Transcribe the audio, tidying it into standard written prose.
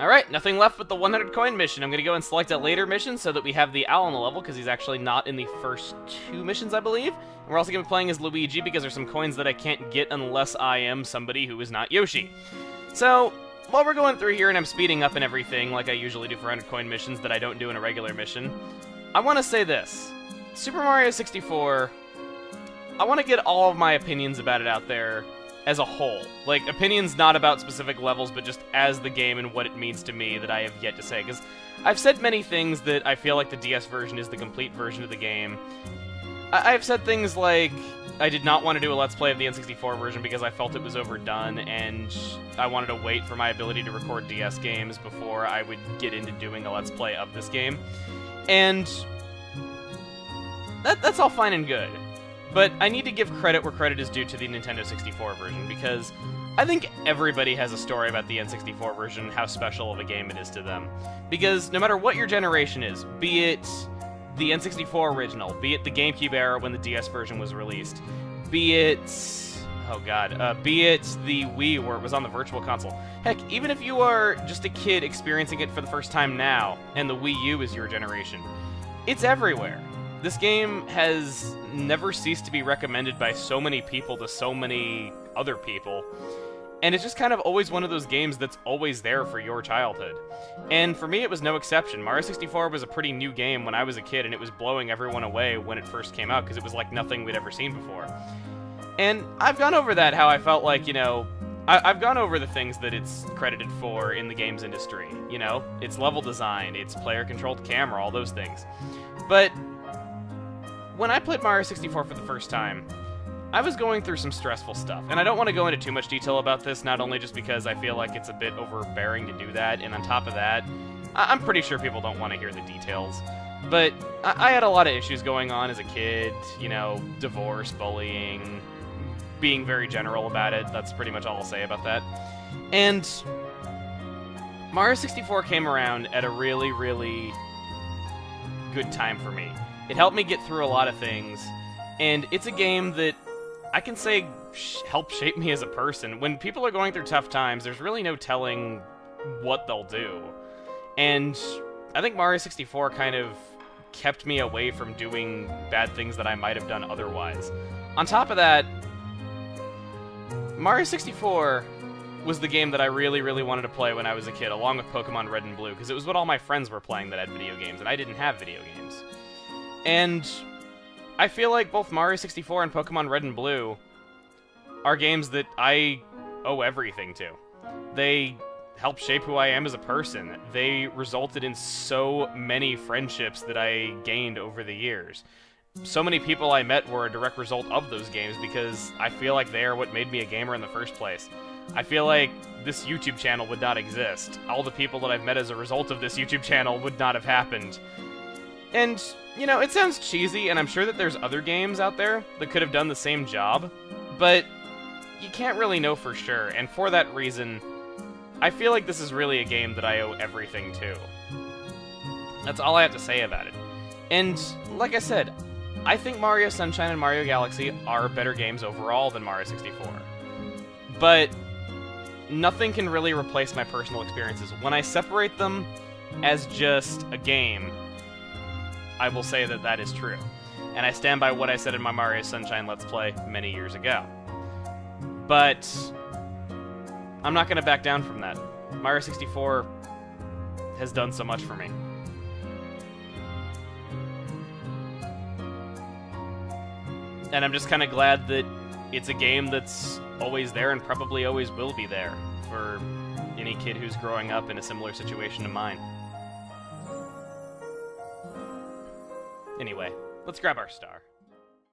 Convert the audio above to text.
Alright, nothing left but the 100 coin mission. I'm going to go and select a later mission so that we have the owl on the level, because he's actually not in the first 2 missions, I believe. And we're also going to be playing as Luigi, because there's some coins that I can't get unless I am somebody who is not Yoshi. So, while we're going through here and I'm speeding up and everything, like I usually do for 100 coin missions that I don't do in a regular mission, I want to say this. Super Mario 64, I want to get all of my opinions about it out there as a whole. Like, opinions not about specific levels, but just as the game and what it means to me that I have yet to say. Because I've said many things that I feel like the DS version is the complete version of the game. I've said things like, I did not want to do a Let's Play of the N64 version because I felt it was overdone, and I wanted to wait for my ability to record DS games before I would get into doing a Let's Play of this game. And that's all fine and good. But I need to give credit where credit is due to the Nintendo 64 version, because I think everybody has a story about the N64 version, how special of a game it is to them. Because no matter what your generation is, be it the N64 original, be it the GameCube era when the DS version was released, be it... oh god, be it the Wii where it was on the Virtual Console. Heck, even if you are just a kid experiencing it for the first time now, and the Wii U is your generation, it's everywhere. This game has never ceased to be recommended by so many people to so many other people, and it's just kind of always one of those games that's always there for your childhood. And for me, it was no exception. Mario 64 was a pretty new game when I was a kid, and it was blowing everyone away when it first came out, because it was like nothing we'd ever seen before. And I've gone over that, how I felt like, you know, I've gone over the things that it's credited for in the games industry. You know, its level design, its player-controlled camera, all those things. But when I played Mario 64 for the first time, I was going through some stressful stuff. And I don't want to go into too much detail about this, not only just because I feel like it's a bit overbearing to do that, and on top of that, I'm pretty sure people don't want to hear the details. But I had a lot of issues going on as a kid, you know, divorce, bullying, being very general about it. That's pretty much all I'll say about that. And Mario 64 came around at a really, really good time for me. It helped me get through a lot of things, and it's a game that I can say helped shape me as a person. When people are going through tough times, there's really no telling what they'll do. And I think Mario 64 kind of kept me away from doing bad things that I might have done otherwise. On top of that, Mario 64 was the game that I really, really wanted to play when I was a kid, along with Pokemon Red and Blue, because it was what all my friends were playing that had video games, and I didn't have video games. And I feel like both Mario 64 and Pokemon Red and Blue are games that I owe everything to. They helped shape who I am as a person. They resulted in so many friendships that I gained over the years. So many people I met were a direct result of those games, because I feel like they are what made me a gamer in the first place. I feel like this YouTube channel would not exist. All the people that I've met as a result of this YouTube channel would not have happened. And, you know, it sounds cheesy, and I'm sure that there's other games out there that could have done the same job, but you can't really know for sure, and for that reason, I feel like this is really a game that I owe everything to. That's all I have to say about it. And, like I said, I think Mario Sunshine and Mario Galaxy are better games overall than Mario 64. But nothing can really replace my personal experiences. When I separate them as just a game, I will say that that is true. And I stand by what I said in my Mario Sunshine Let's Play many years ago. But I'm not going to back down from that. Mario 64 has done so much for me. And I'm just kind of glad that it's a game that's always there and probably always will be there for any kid who's growing up in a similar situation to mine. Anyway, let's grab our star.